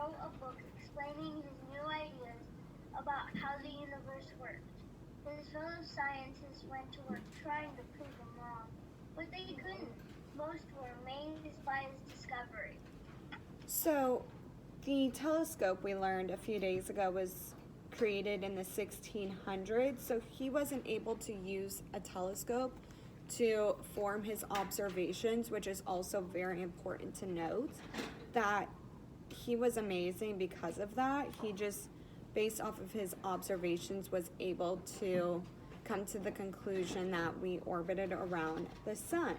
wrote a book explaining his new ideas about how the universe worked. His fellow scientists went to work trying to prove him wrong, but they couldn't. Most were amazed by his discovery. So, the telescope we learned a few days ago was created in the 1600s, so he wasn't able to use a telescope to form his observations, which is also very important to note that he was amazing because of that. He just, based off of his observations, was able to come to the conclusion that we orbited around the sun.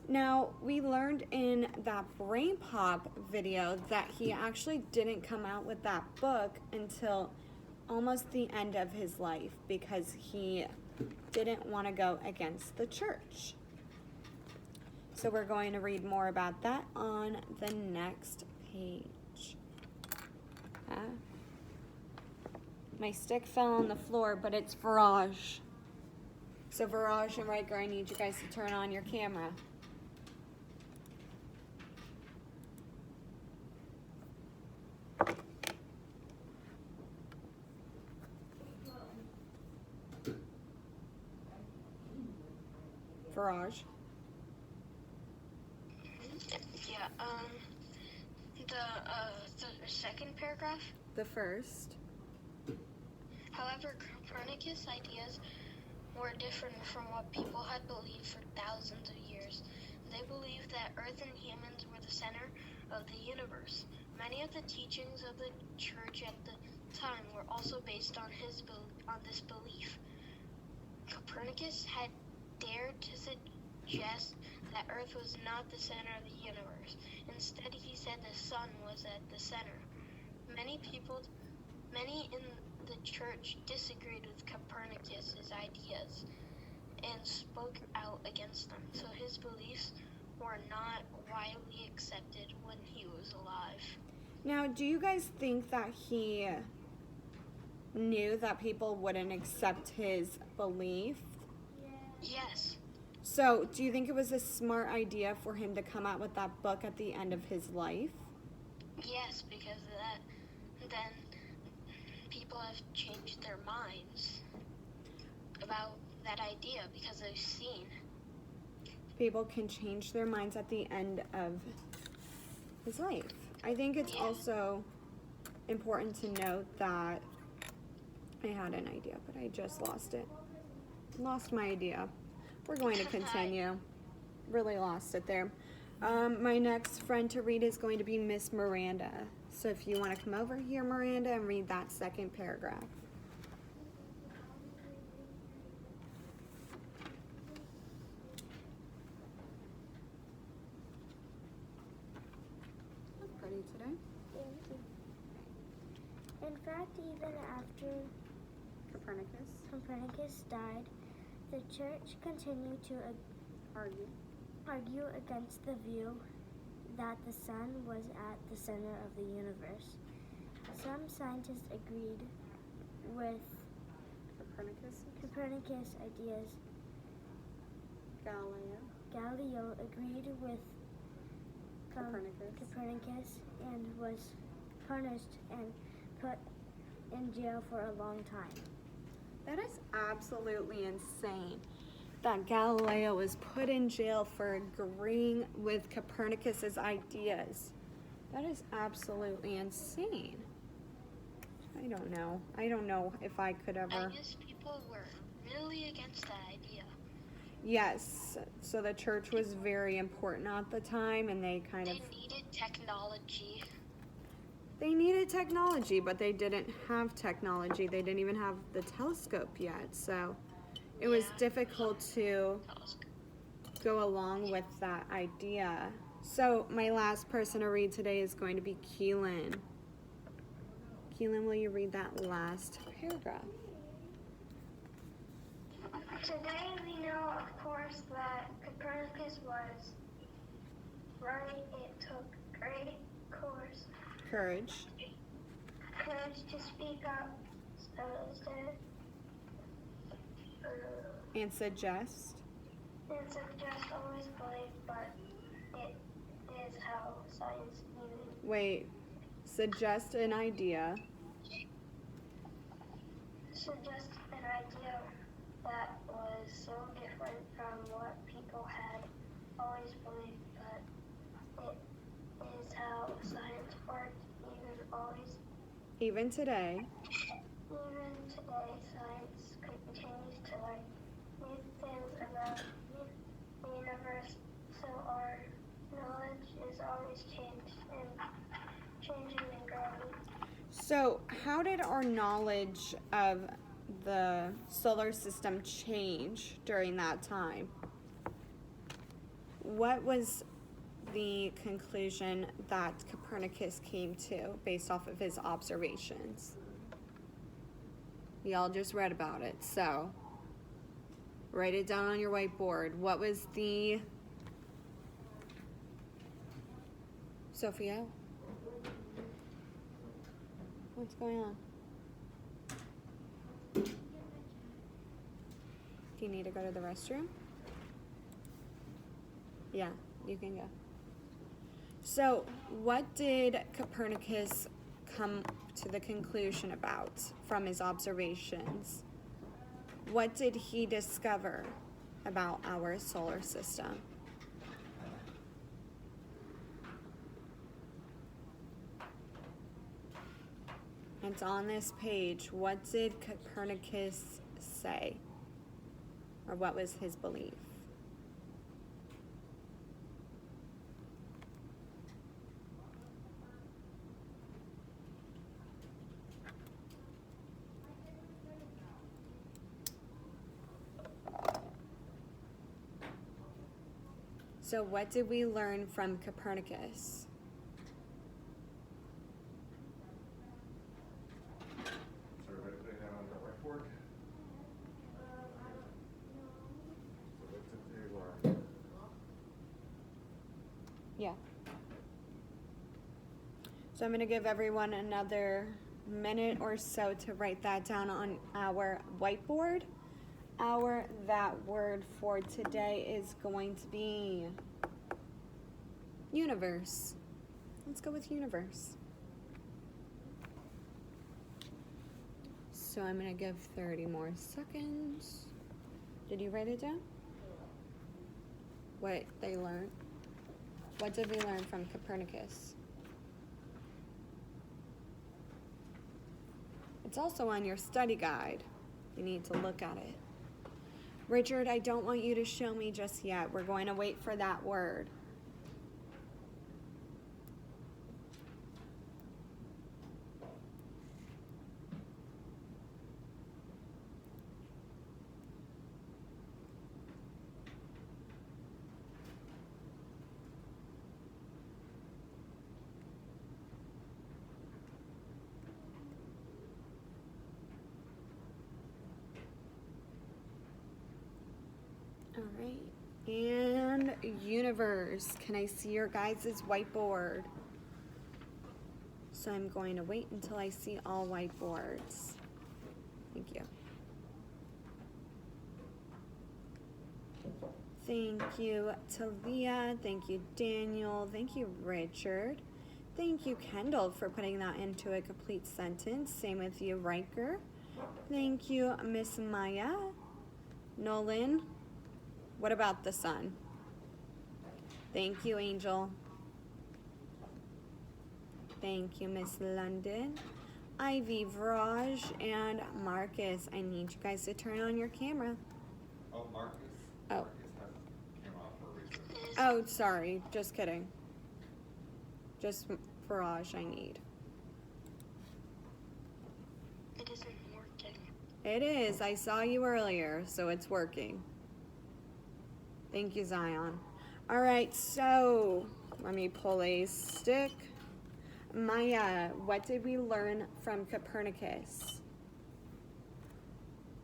Now, we learned in that Brain Pop video that he actually didn't come out with that book until almost the end of his life because he didn't want to go against the church. So we're going to read more about that on the next page. My stick fell on the floor, but it's Viraj. So Viraj and Riker, I need you guys to turn on your camera. Viraj. Yeah, the second paragraph. The first. However, Copernicus' ideas were different from what people had believed for thousands of years. They believed that Earth and humans were the center of the universe. Many of the teachings of the church at the time were also based on this belief. Copernicus had dared to suggest that Earth was not the center of the universe. Instead, he said the sun was at the center. Many in the church disagreed with Copernicus' ideas and spoke out against them, so his beliefs were not widely accepted when he was alive. Now, do you guys think that he knew that people wouldn't accept his belief? Yes. So, do you think it was a smart idea for him to come out with that book at the end of his life? Yes, because of that, then people have changed their minds about that idea because they've seen. People can change their minds at the end of his life. I think it's also important to note that I had an idea, but I just lost it. Lost my idea. We're going to continue. Really lost it there. My next friend to read is going to be Miss Miranda. So if you want to come over here, Miranda, and read that second paragraph. Look pretty today. Thank you. In fact, even after Copernicus died, the church continued to argue against the view that the sun was at the center of the universe. Some scientists agreed with Copernicus' ideas. Galileo agreed with Copernicus and was punished and put in jail for a long time. That is absolutely insane that Galileo was put in jail for agreeing with Copernicus's ideas. That is absolutely insane. I don't know. I don't know if I could ever. I guess people were really against that idea. Yes. So the church was very important at the time, and they needed technology. They needed technology, but they didn't have technology. They didn't even have the telescope yet, so it was difficult to go along with that idea. So my last person to read today is going to be Keelan. Keelan, will you read that last paragraph? Today we know, of course, that Copernicus was right. It took great Courage to speak up, and suggest. Always believe, but it is how science needed. Wait, Suggest an idea. Suggest an idea that was so different from what people had always believed, but it is how science works Even today. Even today, science continues to learn new things about the universe, so our knowledge is always changing and growing. So, how did our knowledge of the solar system change during that time? What was the conclusion that Copernicus came to based off of his observations? Y'all just read about it, so write it down on your whiteboard. What was the... Sophia? What's going on? Do you need to go to the restroom? Yeah, you can go. So, what did Copernicus come to the conclusion about from his observations? What did he discover about our solar system? It's on this page. What did Copernicus say? Or what was his belief? So what did we learn from Copernicus? So everybody put it down on the whiteboard. So what did they learn? Yeah. So I'm going to give everyone another minute or so to write that down on our whiteboard. That word for today is going to be universe. Let's go with universe. So I'm going to give 30 more seconds. Did you write it down? What they learned? What did we learn from Copernicus? It's also on your study guide. You need to look at it. Richard, I don't want you to show me just yet. We're going to wait for that word. All right, and universe. Can I see your guys' whiteboard? So I'm going to wait until I see all whiteboards. Thank you. Thank you, Talia. Thank you, Daniel. Thank you, Richard. Thank you, Kendall, for putting that into a complete sentence. Same with you, Riker. Thank you, Miss Maya. Nolan. What about the sun? Thank you, Angel. Thank you, Miss London. Ivy, Viraj, and Marcus. I need you guys to turn on your camera. Oh, Marcus. Oh. Marcus came off for a reason. Oh, sorry. Just kidding. Just Viraj I need. It isn't working. It is. I saw you earlier, so it's working. Thank you, Zion. All right, so let me pull a stick. Maya, what did we learn from Copernicus?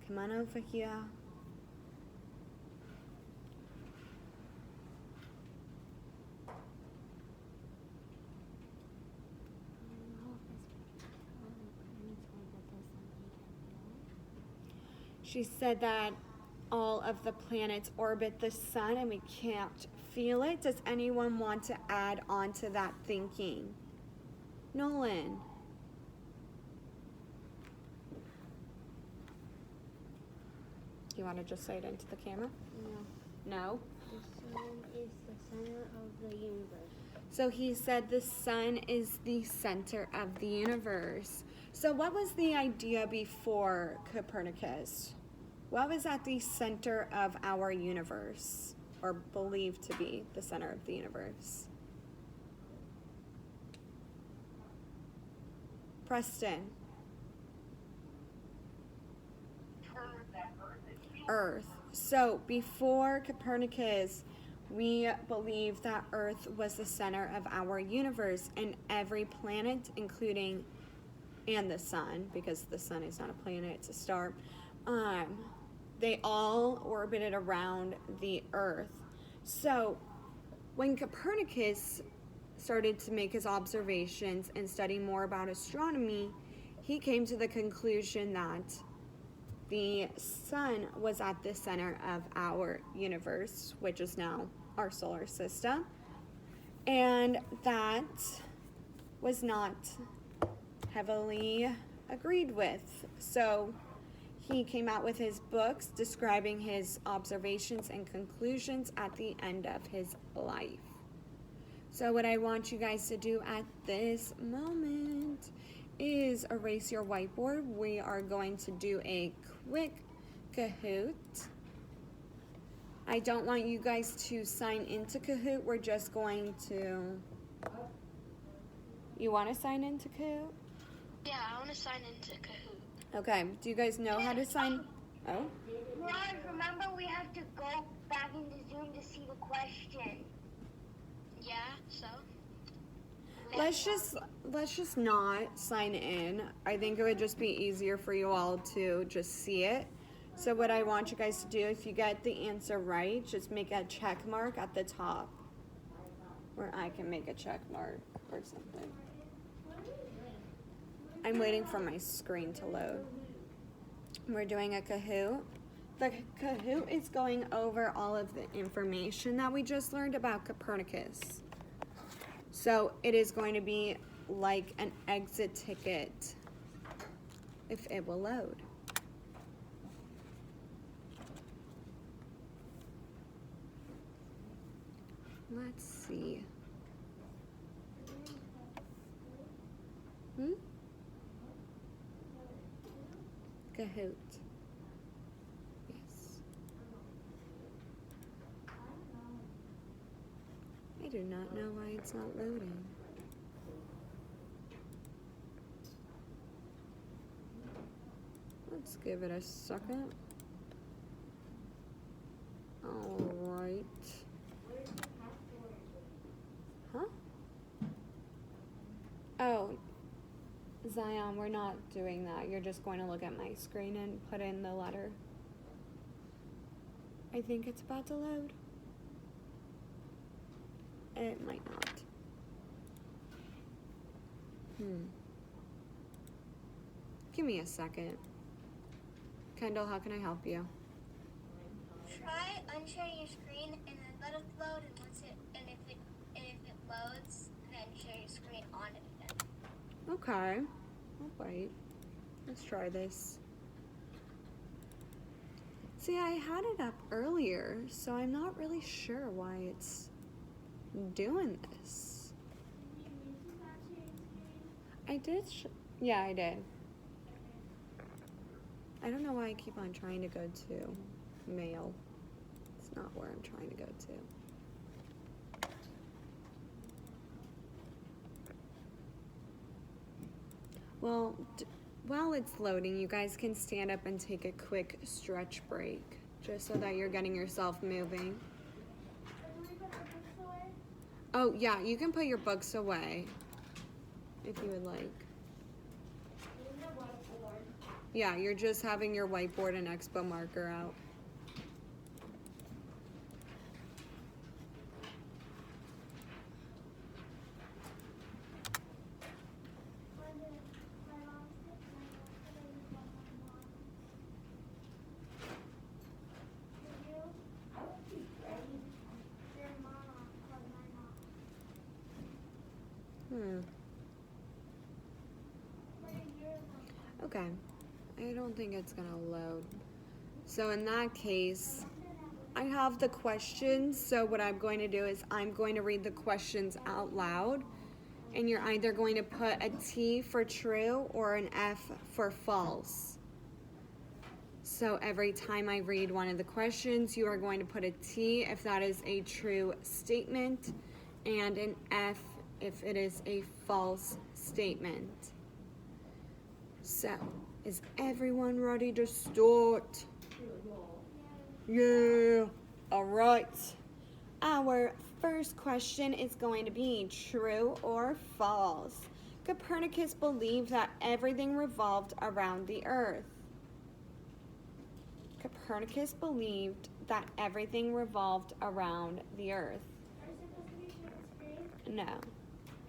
Come on over here. She said that all of the planets orbit the sun and we can't feel it. Does anyone want to add on to that thinking? Nolan. Do you want to just say it into the camera? No. No? The sun is the center of the universe. So he said the sun is the center of the universe. So what was the idea before Copernicus? What was at the center of our universe, or believed to be the center of the universe? Preston. Earth. So before Copernicus, we believed that Earth was the center of our universe, and every planet, including and the sun, because the sun is not a planet, it's a star, they all orbited around the Earth. So when Copernicus started to make his observations and study more about astronomy, he came to the conclusion that the sun was at the center of our universe, which is now our solar system, and that was not heavily agreed with. So he came out with his books describing his observations and conclusions at the end of his life. So what I want you guys to do at this moment is erase your whiteboard. We are going to do a quick Kahoot. I don't want you guys to sign into Kahoot. We're just going to... You want to sign into Kahoot? Yeah, I want to sign into Kahoot. Okay. Do you guys know how to sign? Oh? Ron, remember we have to go back into Zoom to see the question. Yeah, so? Let's just not sign in. I think it would just be easier for you all to just see it. So what I want you guys to do, if you get the answer right, just make a check mark at the top. Or I can make a check mark or something. I'm waiting for my screen to load. We're doing a Kahoot. The Kahoot is going over all of the information that we just learned about Copernicus. So it is going to be like an exit ticket, if it will load. Let's see. Kahoot. Yes. I do not know why it's not loading. Let's give it a second. All right. Huh? Oh, Zion, we're not doing that. You're just going to look at my screen and put in the letter. I think it's about to load. It might not. Give me a second. Kendall, how can I help you? Try unsharing your screen and then let it load, and if it loads, then share your screen on it again. Okay. All right. Let's try this. See, I had it up earlier, so I'm not really sure why it's doing this. I did. Yeah, I did. I don't know why I keep on trying to go to mail. It's not where I'm trying to go to. Well, while it's loading, you guys can stand up and take a quick stretch break, just so that you're getting yourself moving. Oh, yeah, you can put your books away if you would like. Yeah, you're just having your whiteboard and expo marker out. Okay. I don't think it's gonna load. So in that case, I have the questions. So what I'm going to do is I'm going to read the questions out loud. And you're either going to put a T for true or an F for false. So every time I read one of the questions, you are going to put a T if that is a true statement, and an F if it is a false statement. So, is everyone ready to start? Yeah. All right. Our first question is going to be true or false. Copernicus believed that everything revolved around the earth. Copernicus believed that everything revolved around the earth. No.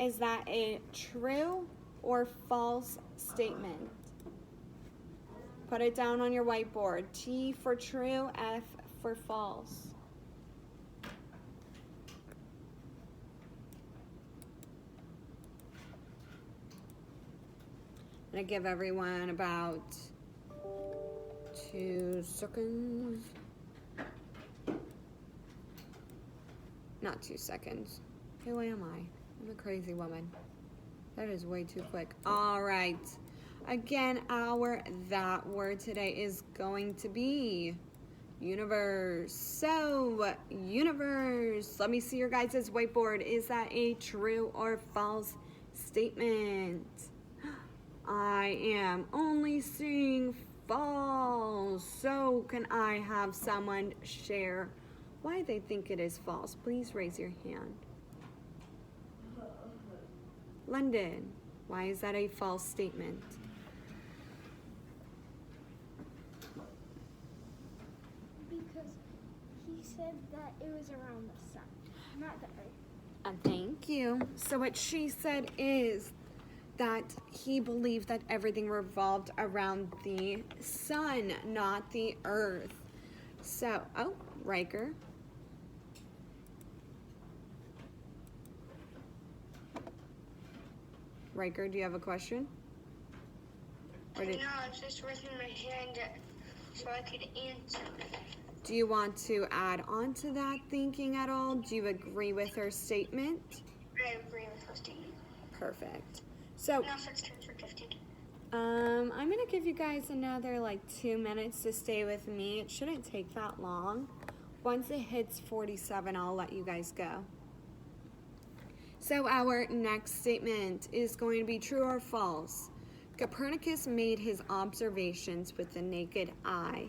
Is that a true or false statement? Put it down on your whiteboard. T for true, F for false. I'm going to give everyone about 2 seconds. Not 2 seconds. Who am I? I'm a crazy woman. That is way too quick. All right. Again, our that word today is going to be universe. So, universe. Let me see your guys' whiteboard. Is that a true or false statement? I am only seeing false. So, can I have someone share why they think it is false? Please raise your hand. London, why is that a false statement? Because he said that it was around the sun, not the earth. Thank you. So what she said is that he believed that everything revolved around the sun, not the earth. So, oh, Riker. Riker, do you have a question? No, I was just raising my hand so I could answer. Do you want to add on to that thinking at all? Do you agree with her statement? I agree with her statement. Perfect. So, Now it's time for gifted. I'm gonna give you guys another like 2 minutes to stay with me. It shouldn't take that long. Once it hits 47, I'll let you guys go. So our next statement is going to be true or false. Copernicus made his observations with the naked eye.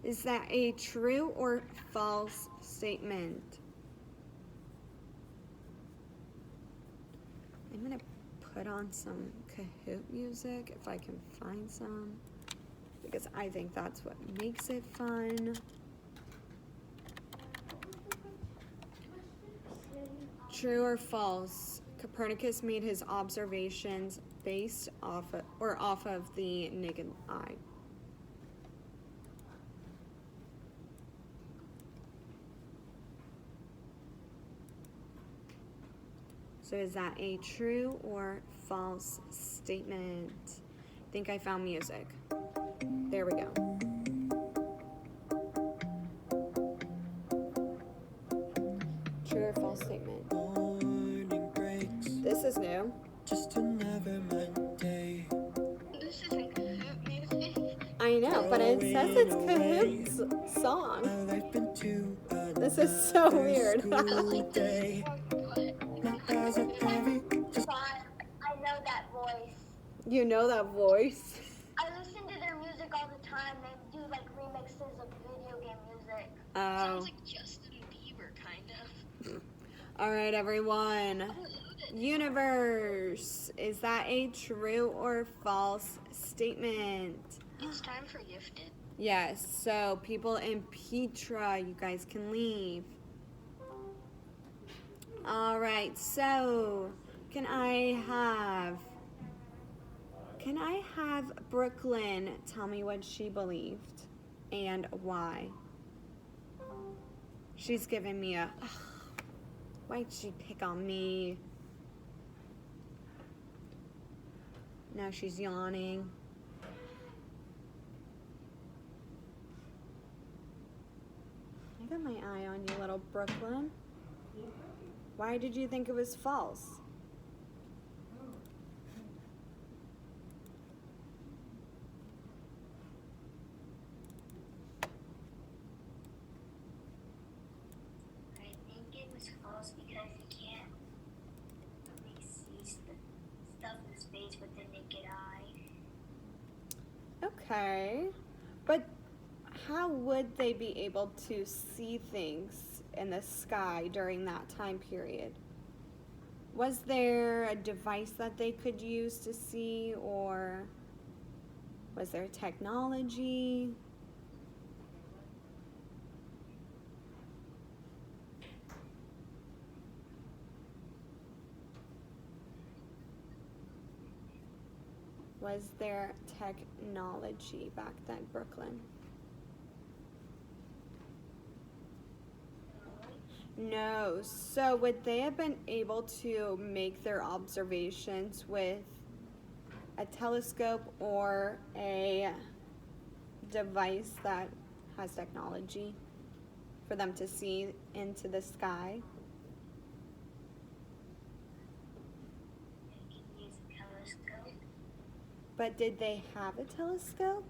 Is that a true or false statement? I'm gonna put on some Kahoot music if I can find some, because I think that's what makes it fun. True or false? Copernicus made his observations based off of the naked eye. So is that a true or false statement? I think I found music. There we go. True or false statement? This is new. Just another Monday. This isn't Kahoot music. I know, but it says it's Kahoot's song. My life been too This is so weird. school day. Now as a heavy, just I know that voice. You know that voice. I listen to their music all the time. They do like remixes of video game music. Oh. Sounds like Justin Bieber, kind of. All right, everyone. Universe. Is that a true or false statement? It's time for gifted. Yes, so people in Petra, you guys can leave. All right, so can I have Brooklyn tell me what she believed and why? She's giving me a, ugh, why'd she pick on me? Now she's yawning. I got my eye on you, little Brooklyn. Why did you think it was false? I think it was false because you can't really see stuff in space with the naked eye. Okay, but how would they be able to see things in the sky during that time period? Was there a device that they could use to see, or was there technology? Was there technology back then, Brooklyn? No. So would they have been able to make their observations with a telescope or a device that has technology for them to see into the sky? They can use a telescope. But did they have a telescope?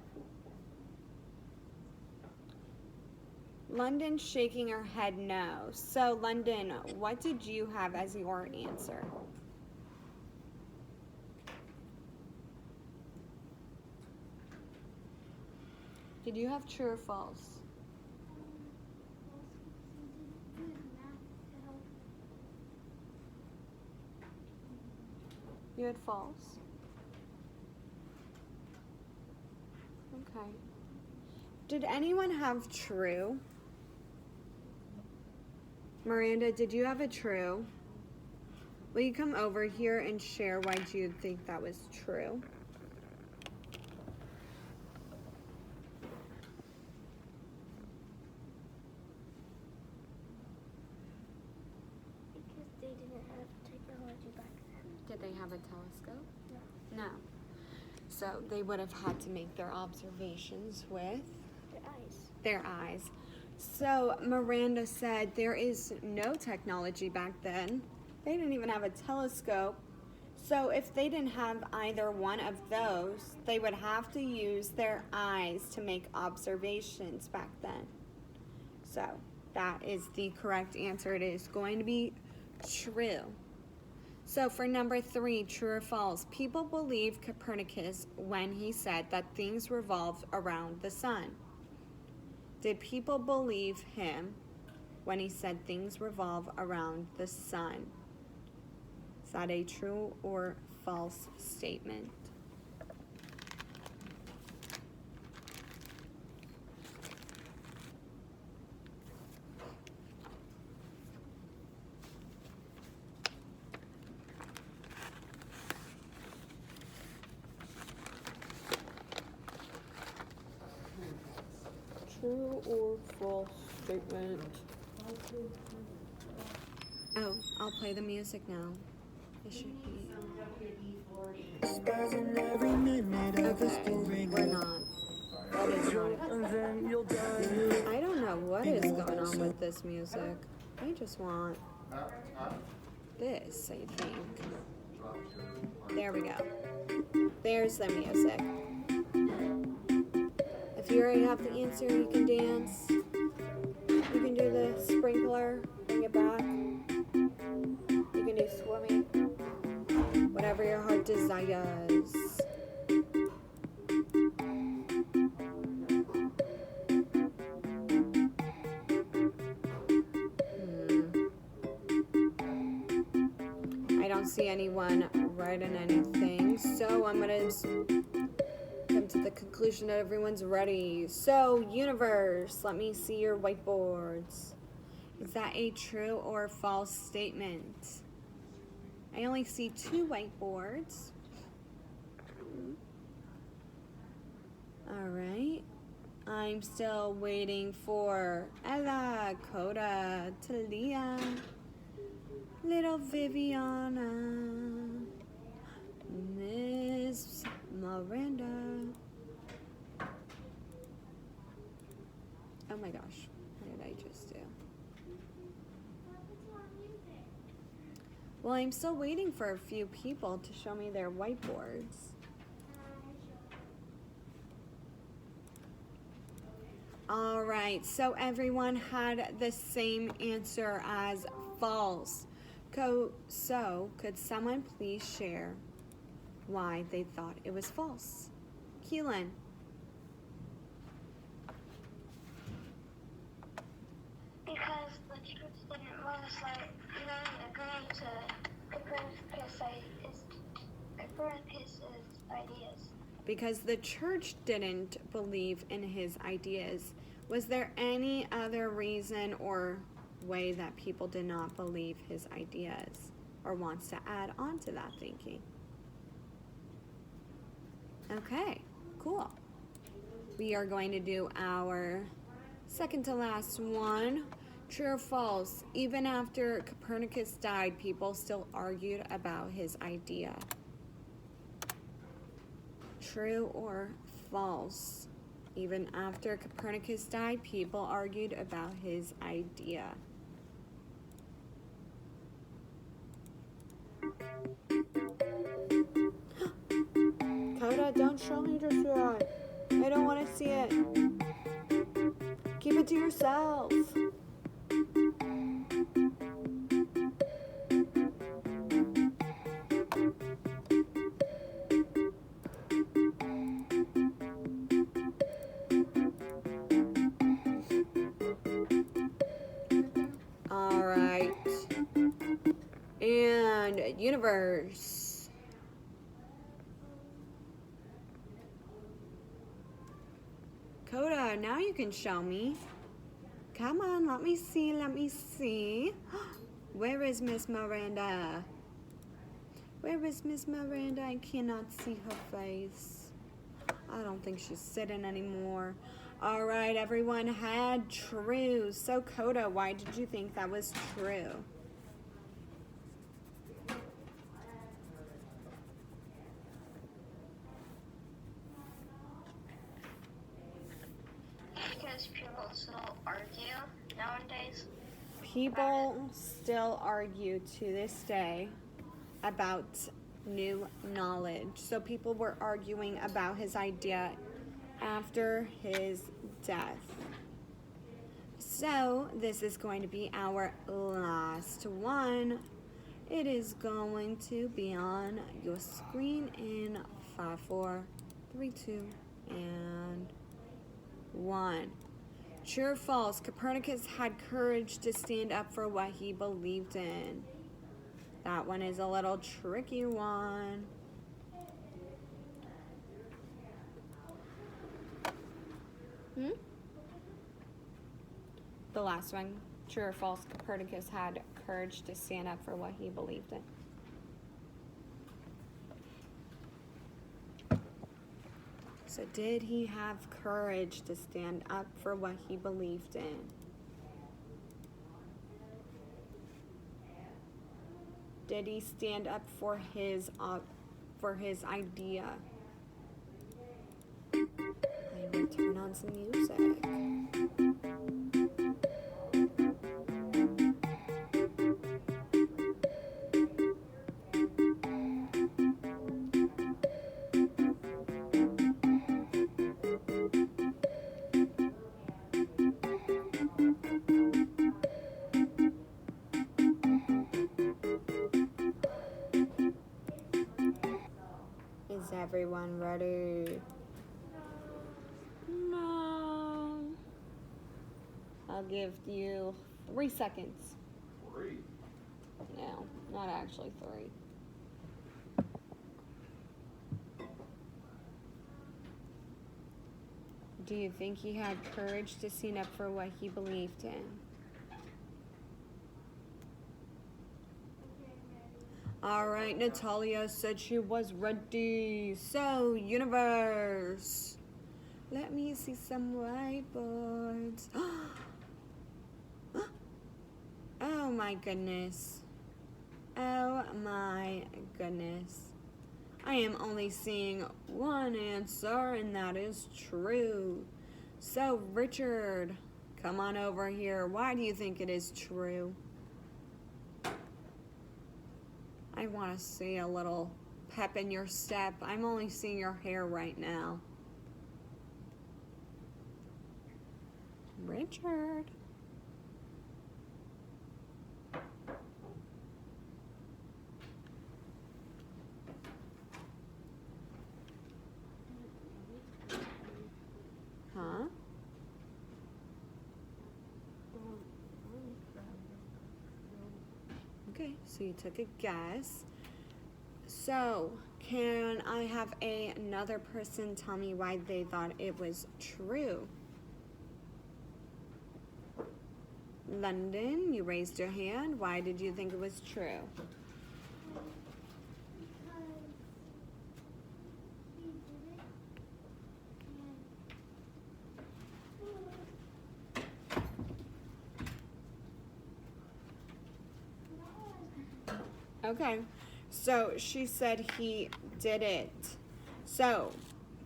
London's shaking her head no. So, London, what did you have as your answer? Did you have true or false? You had false? Okay. Did anyone have true? Miranda, did you have a true? Will you come over here and share why you think that was true? Because they didn't have technology back then. Did they have a telescope? No. No. So they would have had to make their observations with Their eyes. their eyes. So Miranda said there is no technology back then. They didn't even have a telescope. So if they didn't have either one of those, they would have to use their eyes to make observations back then. So that is the correct answer. It is going to be true. So for number 3, true or false, people believe Copernicus when he said that things revolved around the sun. Did people believe him when he said things revolve around the sun? Is that a true or false statement? True or false statement? Oh, I'll play the music now. It should be. Stars in every minute of the Okay, story. we're not. That is not. And then you'll die. I don't know what is going on with this music. I just want this, I think. There we go. There's the music. If you already have the answer, you can dance. You can do the sprinkler, bring it back. You can do swimming. Whatever your heart desires. I don't see anyone writing anything, so I'm gonna come to the conclusion that everyone's ready. So, universe, let me see your whiteboards. Is that a true or false statement? I only see 2 whiteboards. All right. I'm still waiting for Ella, Coda, Talia, little Viviana, Miss Miranda. Oh my gosh, where did I just do? Well, I'm still waiting for a few people to show me their whiteboards. All right, so everyone had the same answer as false. So, could someone please share why they thought it was false? Keelan. Because the church didn't most agree to Copernicus's ideas. Because the church didn't believe in his ideas. Was there any other reason or way that people did not believe his ideas or wants to add on to that thinking? Okay, cool. We are going to do our second to last one. True or false? Even after Copernicus died, people still argued about his idea. True or false? Even after Copernicus died, people argued about his idea. Coda, don't show me just yet. I don't want to see it. Keep it to yourself. All right. And universe. Coda, now you can show me. Come on, let me see, let me see. Where is Miss Miranda? Where is Miss Miranda? I cannot see her face. I don't think she's sitting anymore. All right, everyone had true. So Coda, why did you think that was true? Because people still argue nowadays. People still argue to this day about new knowledge. So people were arguing about his idea after his death. So this is going to be our last one. It is going to be on your screen in 5, 4, 3, 2, and 1. True or false? Copernicus had courage to stand up for what he believed in. That one is a little tricky one. The last one. True or false? Copernicus had courage to stand up for what he believed in. So did he have courage to stand up for what he believed in? Did he stand up for his idea? I'm gonna turn on some music. Is everyone ready? No. I'll give you 3 seconds. 3. No, not actually 3. Do you think he had courage to stand up for what he believed in? All right, Natalia said she was ready. So, universe. Let me see some whiteboards. Oh my goodness. Oh my goodness. I am only seeing one answer, and that is true. So, Richard, Come on over here. Why do you think it is true? I want to see a little pep in your step. I'm only seeing your hair right now. Richard. Huh? Okay, so you took a guess. So, can I have another person tell me why they thought it was true? London, you raised your hand. Why did you think it was true? Okay, so she said he did it. So,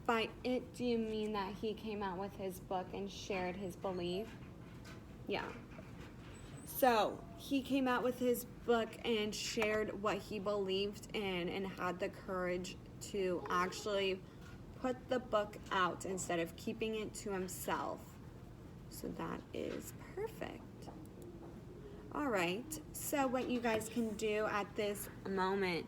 by it, do you mean that he came out with his book and shared his belief? Yeah. So, he came out with his book and shared what he believed in and had the courage to actually put the book out instead of keeping it to himself. So that is perfect. All right, so what you guys can do at this moment